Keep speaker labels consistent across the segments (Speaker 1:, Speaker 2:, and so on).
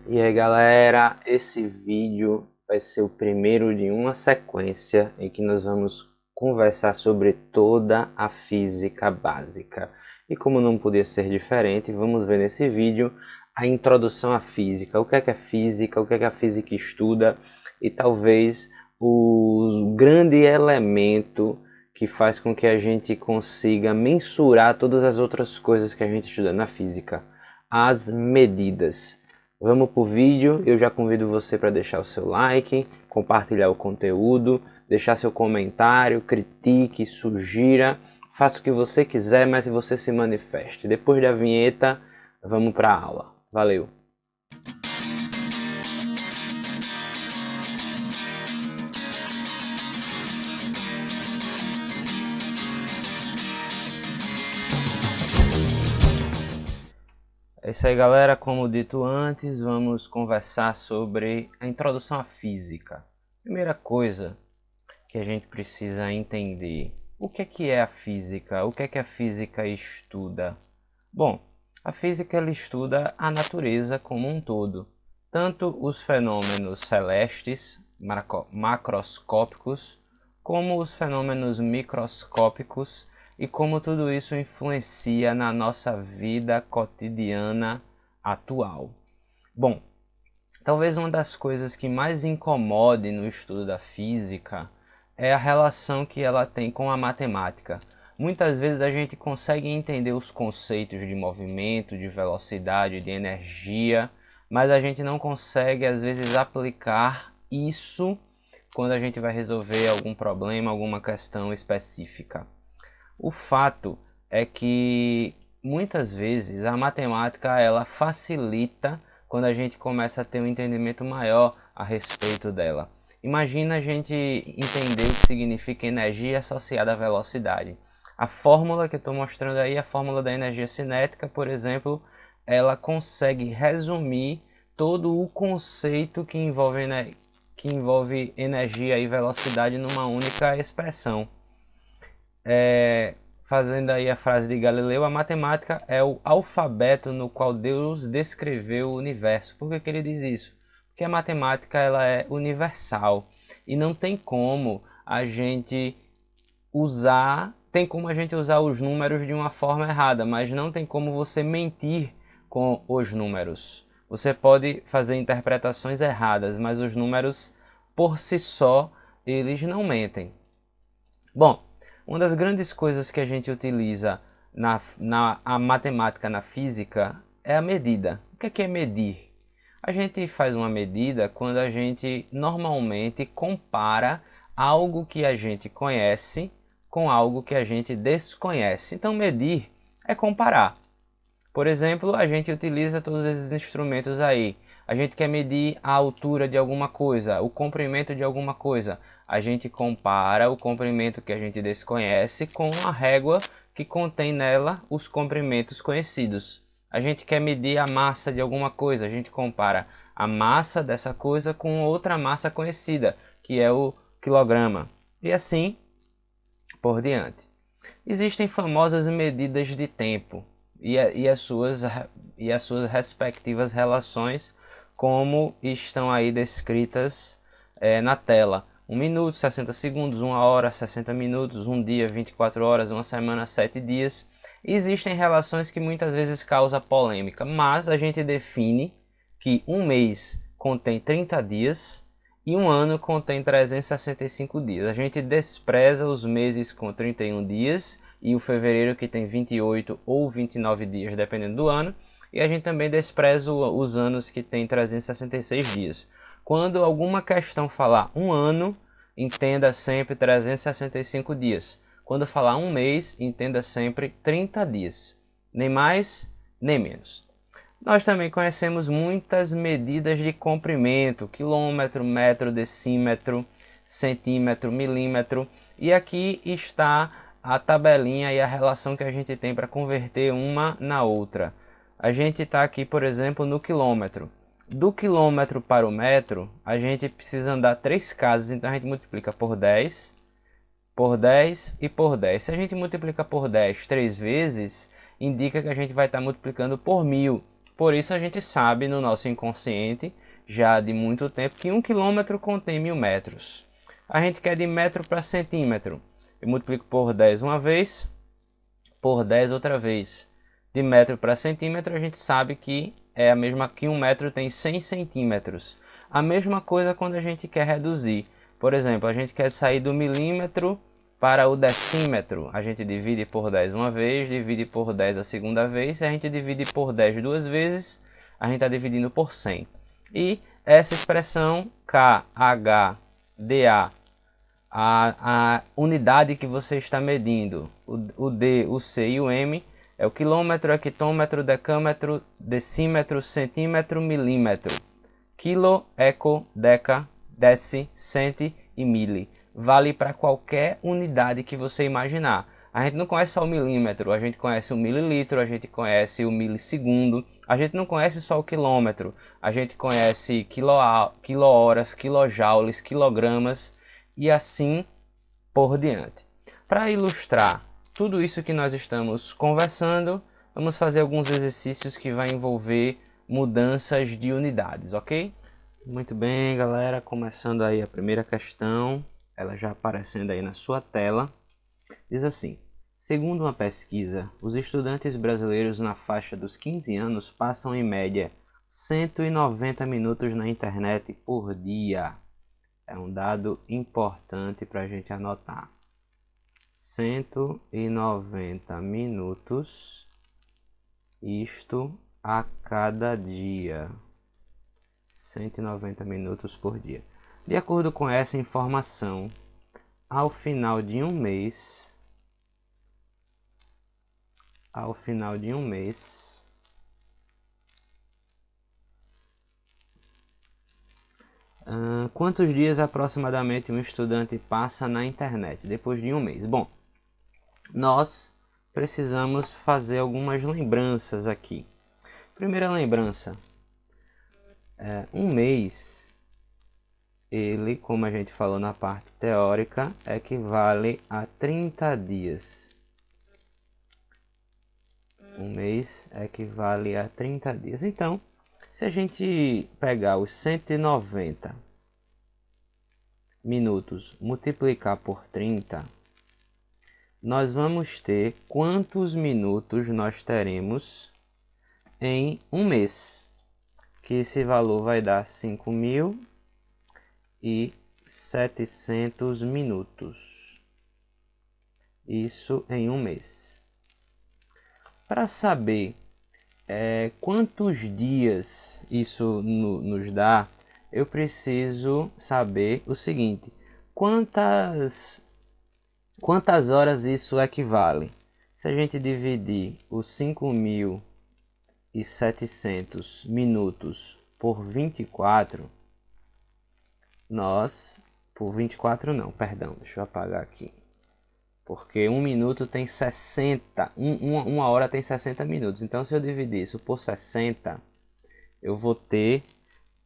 Speaker 1: E aí galera, esse vídeo vai ser o primeiro de uma sequência em que nós vamos conversar sobre toda a física básica. E como não podia ser diferente, vamos ver nesse vídeo a introdução à física, o que é física, o que é a física estuda e talvez o grande elemento que faz com que a gente consiga mensurar todas as outras coisas que a gente estuda na física, as medidas. Vamos para o vídeo, eu já convido você para deixar o seu like, compartilhar o conteúdo, deixar seu comentário, critique, sugira, faça o que você quiser, mas você se manifeste. Depois da vinheta, vamos para a aula. Valeu! É isso aí galera, como dito antes, vamos conversar sobre a introdução à física. Primeira coisa que a gente precisa entender, o que é a física? O que a física estuda? Bom, a física ela estuda a natureza como um todo, tanto os fenômenos celestes, macroscópicos, como os fenômenos microscópicos e como tudo isso influencia na nossa vida cotidiana atual. Bom, talvez uma das coisas que mais incomode no estudo da física é a relação que ela tem com a matemática. Muitas vezes a gente consegue entender os conceitos de movimento, de velocidade, de energia, mas a gente não consegue às vezes aplicar isso quando a gente vai resolver algum problema, alguma questão específica. O fato é que muitas vezes a matemática ela facilita quando a gente começa a ter um entendimento maior a respeito dela. Imagina a gente entender o que significa energia associada à velocidade. A fórmula que eu estou mostrando aí, a fórmula da energia cinética, por exemplo, ela consegue resumir todo o conceito que envolve energia e velocidade numa única expressão. Fazendo aí a frase de Galileu, a matemática é o alfabeto no qual Deus descreveu o universo. Por que ele diz isso? Porque a matemática ela é universal e não tem como a gente usar os números de uma forma errada, mas não tem como você mentir com os números. Você pode fazer interpretações erradas, mas os números por si só eles não mentem. Bom, uma das grandes coisas que a gente utiliza a matemática na física é a medida. O que é medir? A gente faz uma medida quando a gente normalmente compara algo que a gente conhece com algo que a gente desconhece. Então, medir é comparar. Por exemplo, a gente utiliza todos esses instrumentos aí. A gente quer medir a altura de alguma coisa, o comprimento de alguma coisa. A gente compara o comprimento que a gente desconhece com a régua que contém nela os comprimentos conhecidos. A gente quer medir a massa de alguma coisa, a gente compara a massa dessa coisa com outra massa conhecida, que é o quilograma. E assim por diante. Existem famosas medidas de tempo e as suas respectivas relações, como estão aí descritas na tela. 1 minuto, 60 segundos, 1 hora, 60 minutos, 1 dia, 24 horas, 1 semana, 7 dias. Existem relações que muitas vezes causam polêmica, mas a gente define que um mês contém 30 dias e um ano contém 365 dias. A gente despreza os meses com 31 dias e o fevereiro que tem 28 ou 29 dias, dependendo do ano. E a gente também despreza os anos que tem 366 dias. Quando alguma questão falar um ano, entenda sempre 365 dias. Quando falar um mês, entenda sempre 30 dias. Nem mais, nem menos. Nós também conhecemos muitas medidas de comprimento, quilômetro, metro, decímetro, centímetro, milímetro. E aqui está a tabelinha e a relação que a gente tem para converter uma na outra. A gente está aqui, por exemplo, no quilômetro. Do quilômetro para o metro, a gente precisa andar 3 casas, então a gente multiplica por 10 e por 10. Se a gente multiplica por 10 3 vezes, indica que a gente vai estar multiplicando por 1000. Por isso a gente sabe no nosso inconsciente, já de muito tempo, que 1 quilômetro contém 1000 metros. A gente quer de metro para centímetro. Eu multiplico por 10 uma vez, por 10 outra vez. De metro para centímetro a gente sabe que é a mesma que 1 metro tem 100 centímetros. A mesma coisa quando a gente quer reduzir. Por exemplo, a gente quer sair do milímetro para o decímetro. A gente divide por 10 uma vez, divide por 10 a segunda vez. Se a gente divide por 10 duas vezes, a gente está dividindo por 100. E essa expressão KHDA, a unidade que você está medindo, o D, o C e o M, é o quilômetro, hectômetro, decâmetro, decímetro, centímetro, milímetro. Quilo, eco, deca, deci, centi e mili. Vale para qualquer unidade que você imaginar. A gente não conhece só o milímetro, a gente conhece o mililitro, a gente conhece o milissegundo. A gente não conhece só o quilômetro, a gente conhece quilohoras, quilojoules, quilogramas e assim por diante. Para ilustrar tudo isso que nós estamos conversando, vamos fazer alguns exercícios que vai envolver mudanças de unidades, ok? Muito bem, galera, começando aí a primeira questão, ela já aparecendo aí na sua tela. Diz assim: segundo uma pesquisa, os estudantes brasileiros na faixa dos 15 anos passam em média 190 minutos na internet por dia. É um dado importante para a gente anotar. 190 minutos, isto a cada dia. 190 minutos por dia. De acordo com essa informação, ao final de um mês, quantos dias aproximadamente um estudante passa na internet depois de um mês? Bom, nós precisamos fazer algumas lembranças aqui. Primeira lembrança, um mês, ele, como a gente falou na parte teórica, equivale a 30 dias. Um mês equivale a 30 dias. Então, se a gente pegar os 190 minutos, multiplicar por 30, nós vamos ter quantos minutos nós teremos em um mês. Que esse valor vai dar 5.700 minutos. Isso em um mês. Para saber quantos dias isso nos dá, eu preciso saber o seguinte: quantas horas isso equivale? Se a gente dividir os 5.700 minutos por 24, por 24 não, perdão, deixa eu apagar aqui. Porque um minuto tem 60, uma hora tem 60 minutos. Então, se eu dividir isso por 60, eu vou ter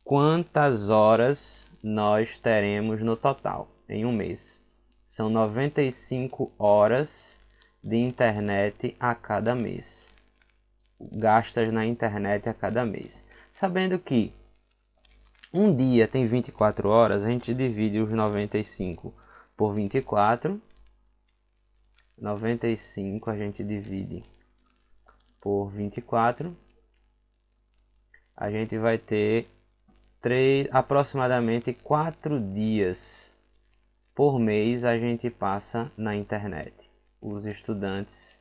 Speaker 1: quantas horas nós teremos no total em um mês. São 95 horas de internet a cada mês. Gastas na internet a cada mês. Sabendo que um dia tem 24 horas, a gente divide os 95 por 24. 95 a gente divide por 24, a gente vai ter aproximadamente 4 dias por mês a gente passa na internet. Os estudantes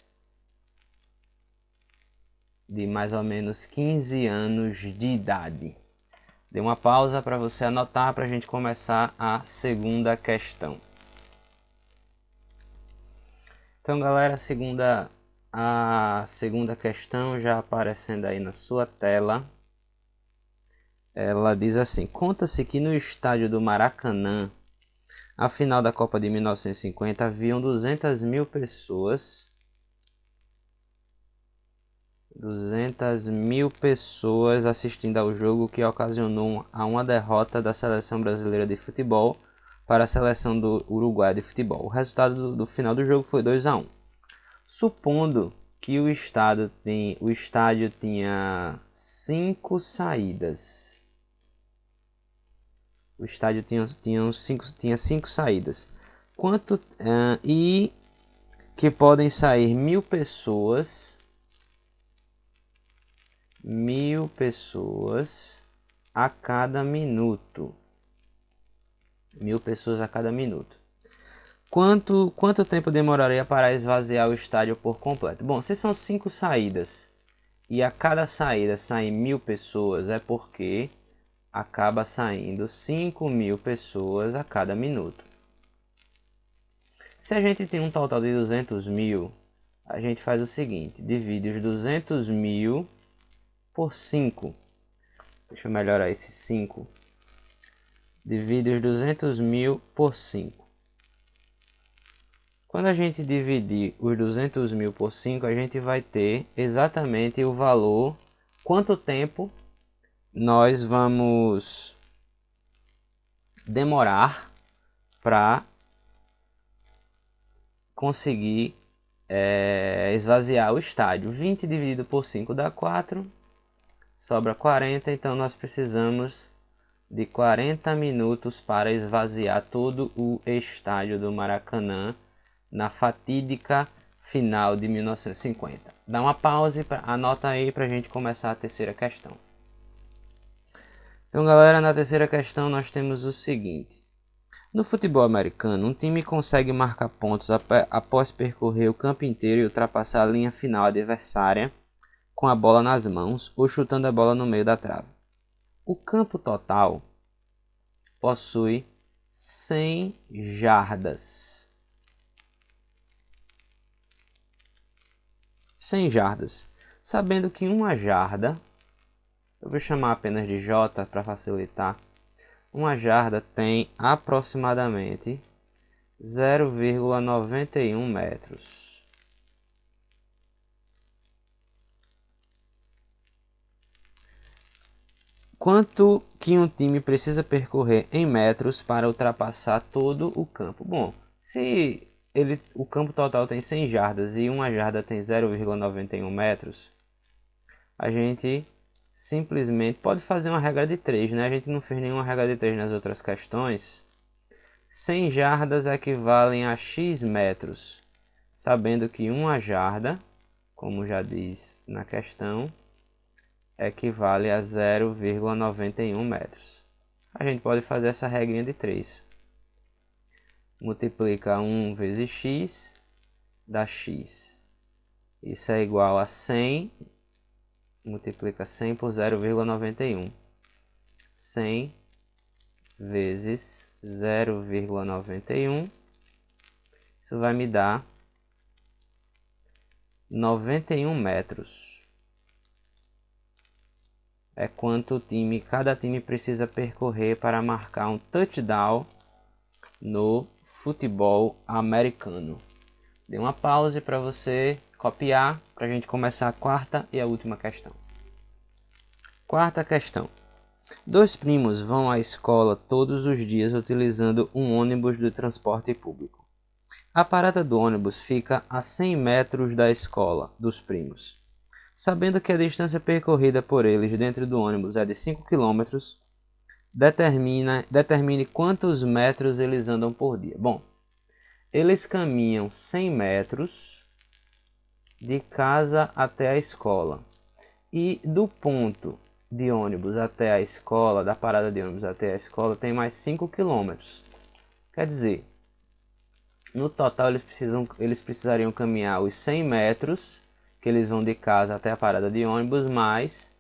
Speaker 1: de mais ou menos 15 anos de idade. Dê uma pausa para você anotar para a gente começar a segunda questão. Então, galera, a segunda questão já aparecendo aí na sua tela. Ela diz assim: conta-se que no estádio do Maracanã, a final da Copa de 1950, haviam 200 mil pessoas. 200 mil pessoas assistindo ao jogo que ocasionou uma derrota da seleção brasileira de futebol para a seleção do Uruguai de futebol. O resultado do final do jogo foi 2-1. Supondo que o estádio tinha 5 saídas. O estádio tinha 5 saídas. E que podem sair 1.000 pessoas. 1.000 pessoas a cada minuto. 1.000 pessoas a cada minuto. Quanto tempo demoraria para esvaziar o estádio por completo? Bom, se são 5 saídas e a cada saída saem 1.000 pessoas, é porque acaba saindo 5.000 pessoas a cada minuto. Se a gente tem um total de 200.000, a gente faz o seguinte: divide os 200.000 por 5. Deixa eu melhorar esse 5. Divide os 200.000 por 5. Quando a gente dividir os 200.000 por 5, a gente vai ter exatamente o valor, quanto tempo nós vamos demorar para conseguir esvaziar o estádio. 20 dividido por 5 dá 4, sobra 40, então nós precisamos de 40 minutos para esvaziar todo o estádio do Maracanã na fatídica final de 1950. Dá uma pausa e anota aí para a gente começar a terceira questão. Então, galera, na terceira questão nós temos o seguinte: no futebol americano, um time consegue marcar pontos após percorrer o campo inteiro e ultrapassar a linha final adversária com a bola nas mãos ou chutando a bola no meio da trave. O campo total possui 100 jardas. 100 jardas. Sabendo que uma jarda, eu vou chamar apenas de J para facilitar, uma jarda tem aproximadamente 0,91 metros. Quanto que um time precisa percorrer em metros para ultrapassar todo o campo? Bom, se o campo total tem 100 jardas e uma jarda tem 0,91 metros, a gente simplesmente pode fazer uma regra de 3, né? A gente não fez nenhuma regra de 3 nas outras questões. 100 jardas equivalem a x metros, sabendo que uma jarda, como já diz na questão, equivale a 0,91 metros. A gente pode fazer essa regrinha de 3. Multiplica 1 vezes x, dá x. Isso é igual a 100, multiplica 100 por 0,91. 100 vezes 0,91. Isso vai me dar 91 metros. É quanto cada time precisa percorrer para marcar um touchdown no futebol americano. Dê uma pausa para você copiar para a gente começar a quarta e a última questão. Quarta questão. 2 primos vão à escola todos os dias utilizando um ônibus do transporte público. A parada do ônibus fica a 100 metros da escola dos primos. Sabendo que a distância percorrida por eles dentro do ônibus é de 5 km, determine quantos metros eles andam por dia. Bom, eles caminham 100 metros de casa até a escola. E do ponto de ônibus até a escola, da parada de ônibus até a escola, tem mais 5 km. Quer dizer, no total eles precisariam caminhar os 100 metros que eles vão de casa até a parada de ônibus, mais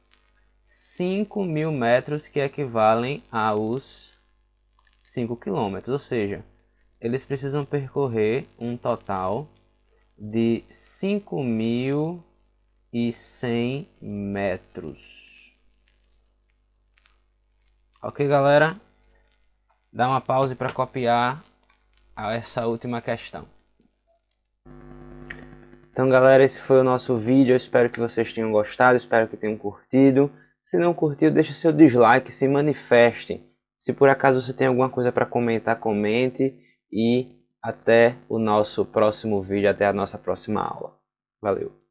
Speaker 1: 5.000 metros que equivalem aos 5 km. Ou seja, eles precisam percorrer um total de 5.100 metros. Ok, galera? Dá uma pausa para copiar essa última questão. Então, galera, esse foi o nosso vídeo. Eu espero que vocês tenham gostado, espero que tenham curtido. Se não curtiu, deixe seu dislike, se manifeste. Se por acaso você tem alguma coisa para comentar, comente. E até o nosso próximo vídeo, até a nossa próxima aula. Valeu!